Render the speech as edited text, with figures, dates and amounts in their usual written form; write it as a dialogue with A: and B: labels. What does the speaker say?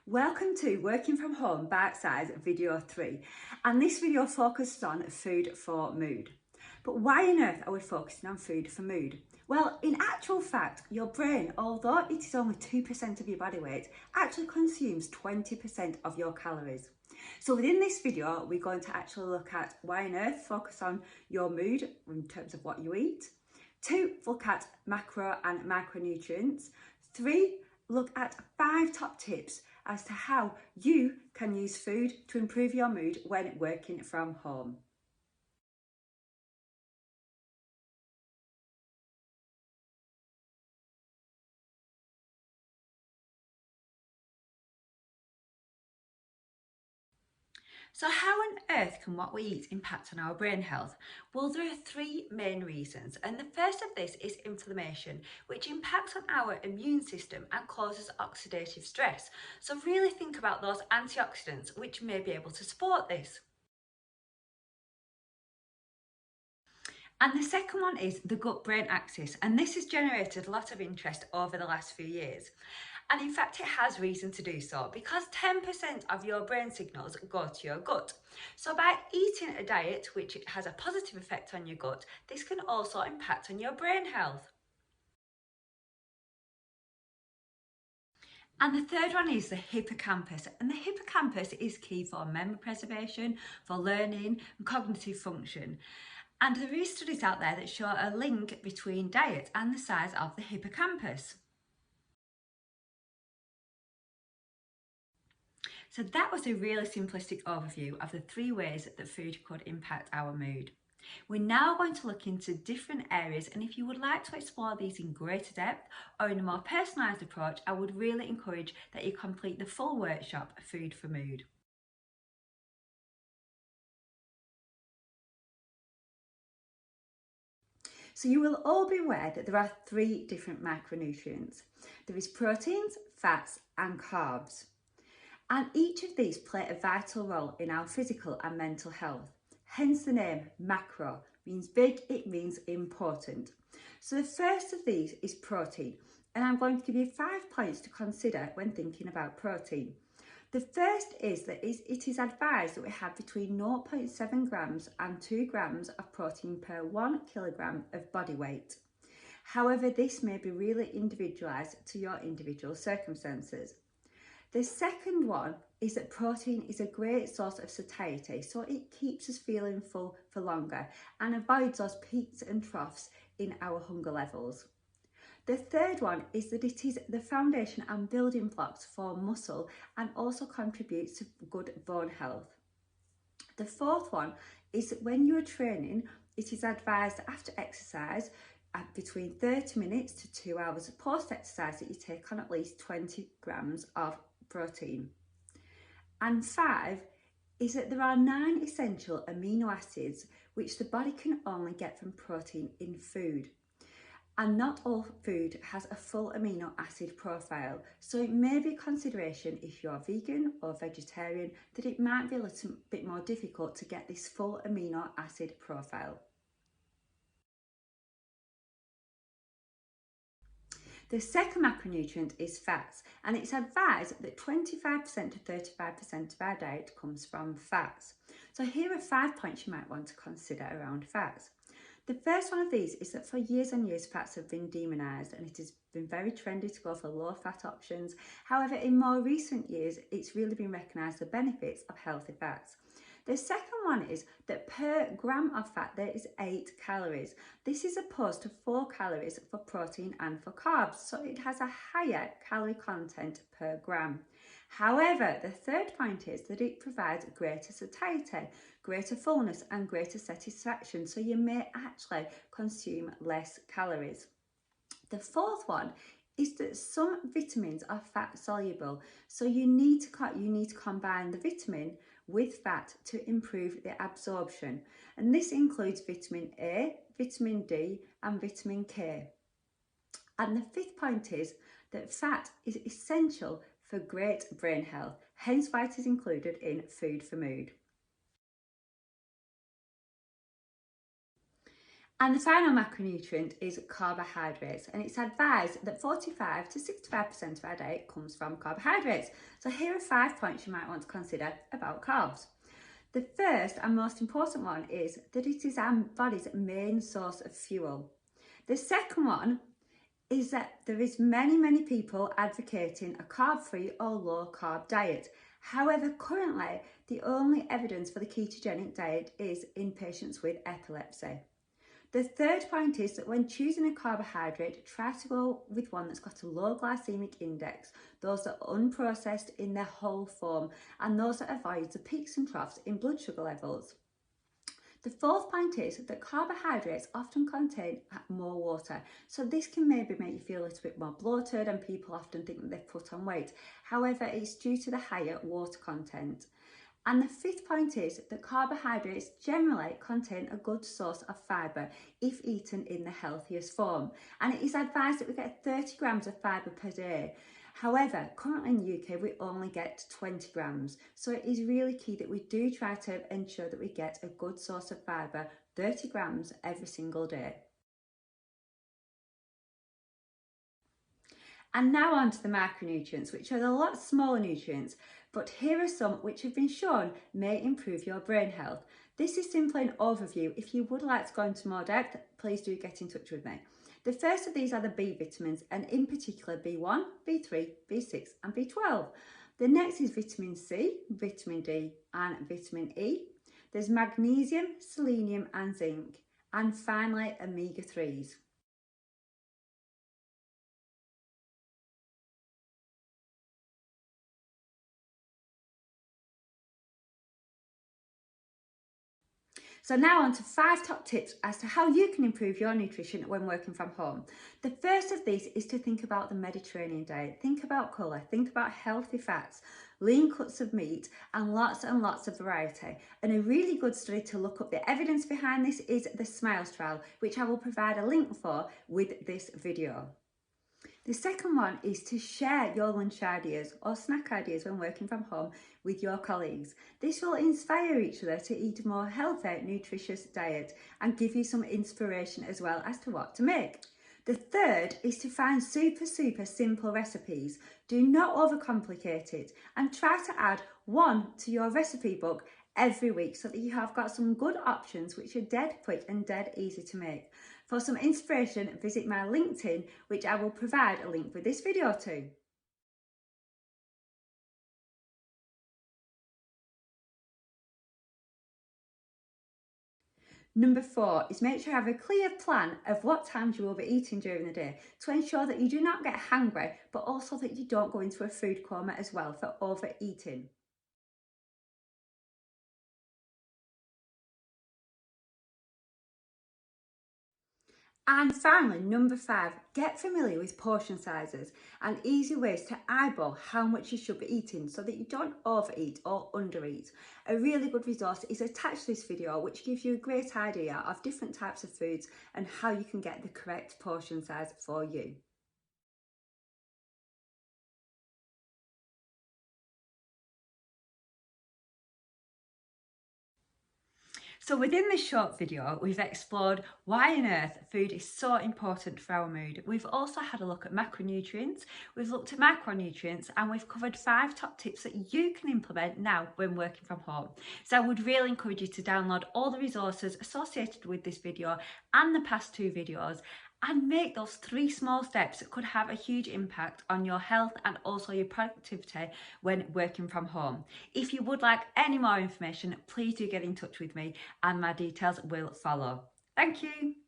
A: Welcome to Working From Home Bite Size Video 3, and this video focuses on food for mood. But why on earth are we focusing on food for mood? Well, in actual fact, your brain, although it is only 2% of your body weight, actually consumes 20% of your calories. So within this video, we're going to actually look at why on earth focus on your mood in terms of what you eat. 2, look at macro and micronutrients. 3, look at 5 top tips as to how you can use food to improve your mood when working from home. So how on earth can what we eat impact on our brain health? Well, there are 3 main reasons, and the first of this is inflammation, which impacts on our immune system and causes oxidative stress. So really think about those antioxidants which may be able to support this. And the second one is the gut-brain axis, and this has generated a lot of interest over the last few years. And in fact, it has reason to do so because 10% of your brain signals go to your gut. So by eating a diet which has a positive effect on your gut, this can also impact on your brain health. And the third one is the hippocampus. And the hippocampus is key for memory preservation, for learning and cognitive function. And there is studies out there that show a link between diet and the size of the hippocampus. So that was a really simplistic overview of the 3 ways that food could impact our mood. We're now going to look into different areas, and if you would like to explore these in greater depth or in a more personalised approach, I would really encourage that you complete the full workshop, Food for Mood. So you will all be aware that there are 3 different macronutrients. There is proteins, fats and carbs. And each of these play a vital role in our physical and mental health. Hence the name macro, means big, it means important. So the first of these is protein, and I'm going to give you 5 points to consider when thinking about protein. The first is that it is advised that we have between 0.7 grams and 2 grams of protein per 1 kilogram of body weight. However, this may be really individualised to your individual circumstances. The second one is that protein is a great source of satiety, so it keeps us feeling full for longer and avoids those peaks and troughs in our hunger levels. The third one is that it is the foundation and building blocks for muscle and also contributes to good bone health. The fourth one is that when you are training, it is advised after exercise at between 30 minutes to 2 hours post-exercise that you take on at least 20 grams of protein. And 5 is that there are 9 essential amino acids which the body can only get from protein in food. And not all food has a full amino acid profile, so it may be a consideration if you're vegan or vegetarian that it might be a little bit more difficult to get this full amino acid profile. The second macronutrient is fats, and it's advised that 25% to 35% of our diet comes from fats. So here are 5 points you might want to consider around fats. The first one of these is that for years and years fats have been demonised, and it has been very trendy to go for low fat options. However, in more recent years it's really been recognised the benefits of healthy fats. The second one is that per gram of fat there is 8 calories. This is opposed to 4 calories for protein and for carbs, so it has a higher calorie content per gram. However, the third point is that it provides greater satiety, greater fullness and greater satisfaction, so you may actually consume less calories. The fourth one is that some vitamins are fat soluble, so you need to combine the vitamin with fat to improve the absorption, and this includes vitamin A, vitamin D and vitamin K. And the fifth point is that fat is essential for great brain health, hence why it is included in Food for Mood. And the final macronutrient is carbohydrates, and it's advised that 45 to 65% of our diet comes from carbohydrates. So here are 5 points you might want to consider about carbs. The first and most important one is that it is our body's main source of fuel. The second one is that there is many people advocating a carb-free or low-carb diet. However, currently the only evidence for the ketogenic diet is in patients with epilepsy. The third point is that when choosing a carbohydrate, try to go with one that's got a low glycemic index, those that are unprocessed in their whole form, and those that avoid the peaks and troughs in blood sugar levels. The fourth point is that carbohydrates often contain more water, so this can maybe make you feel a little bit more bloated and people often think that they've put on weight. However, it's due to the higher water content. And the fifth point is that carbohydrates generally contain a good source of fibre if eaten in the healthiest form. And it is advised that we get 30 grams of fibre per day. However, currently in the UK, we only get 20 grams. So it is really key that we do try to ensure that we get a good source of fibre, 30 grams every single day. And now on to the micronutrients, which are a lot smaller nutrients, but here are some which have been shown may improve your brain health. This is simply an overview. If you would like to go into more depth, please do get in touch with me. The first of these are the B vitamins, and in particular B1, B3, B6 and B12. The next is vitamin C, vitamin D and vitamin E. There's magnesium, selenium and zinc. And finally, omega-3s. So now on to 5 top tips as to how you can improve your nutrition when working from home. The first of these is to think about the Mediterranean diet. Think about colour, think about healthy fats, lean cuts of meat and lots of variety. And a really good study to look up the evidence behind this is the SMILES trial, which I will provide a link for with this video. The second one is to share your lunch ideas or snack ideas when working from home with your colleagues. This will inspire each other to eat a more healthy, nutritious diet and give you some inspiration as well as to what to make. The third is to find super simple recipes. Do not overcomplicate it and try to add one to your recipe book every week so that you have got some good options which are dead quick and dead easy to make. For some inspiration, visit my LinkedIn, which I will provide a link with this video to. Number 4 is make sure you have a clear plan of what times you will be eating during the day to ensure that you do not get hungry, but also that you don't go into a food coma as well for overeating. And finally, number 5, get familiar with portion sizes and easy ways to eyeball how much you should be eating so that you don't overeat or undereat. A really good resource is attached to this video, which gives you a great idea of different types of foods and how you can get the correct portion size for you. So within this short video, we've explored why on earth food is so important for our mood. We've also had a look at macronutrients, we've looked at micronutrients, and we've covered 5 top tips that you can implement now when working from home. So I would really encourage you to download all the resources associated with this video and the past 2 videos and make those 3 small steps that could have a huge impact on your health and also your productivity when working from home. If you would like any more information, please do get in touch with me and my details will follow. Thank you.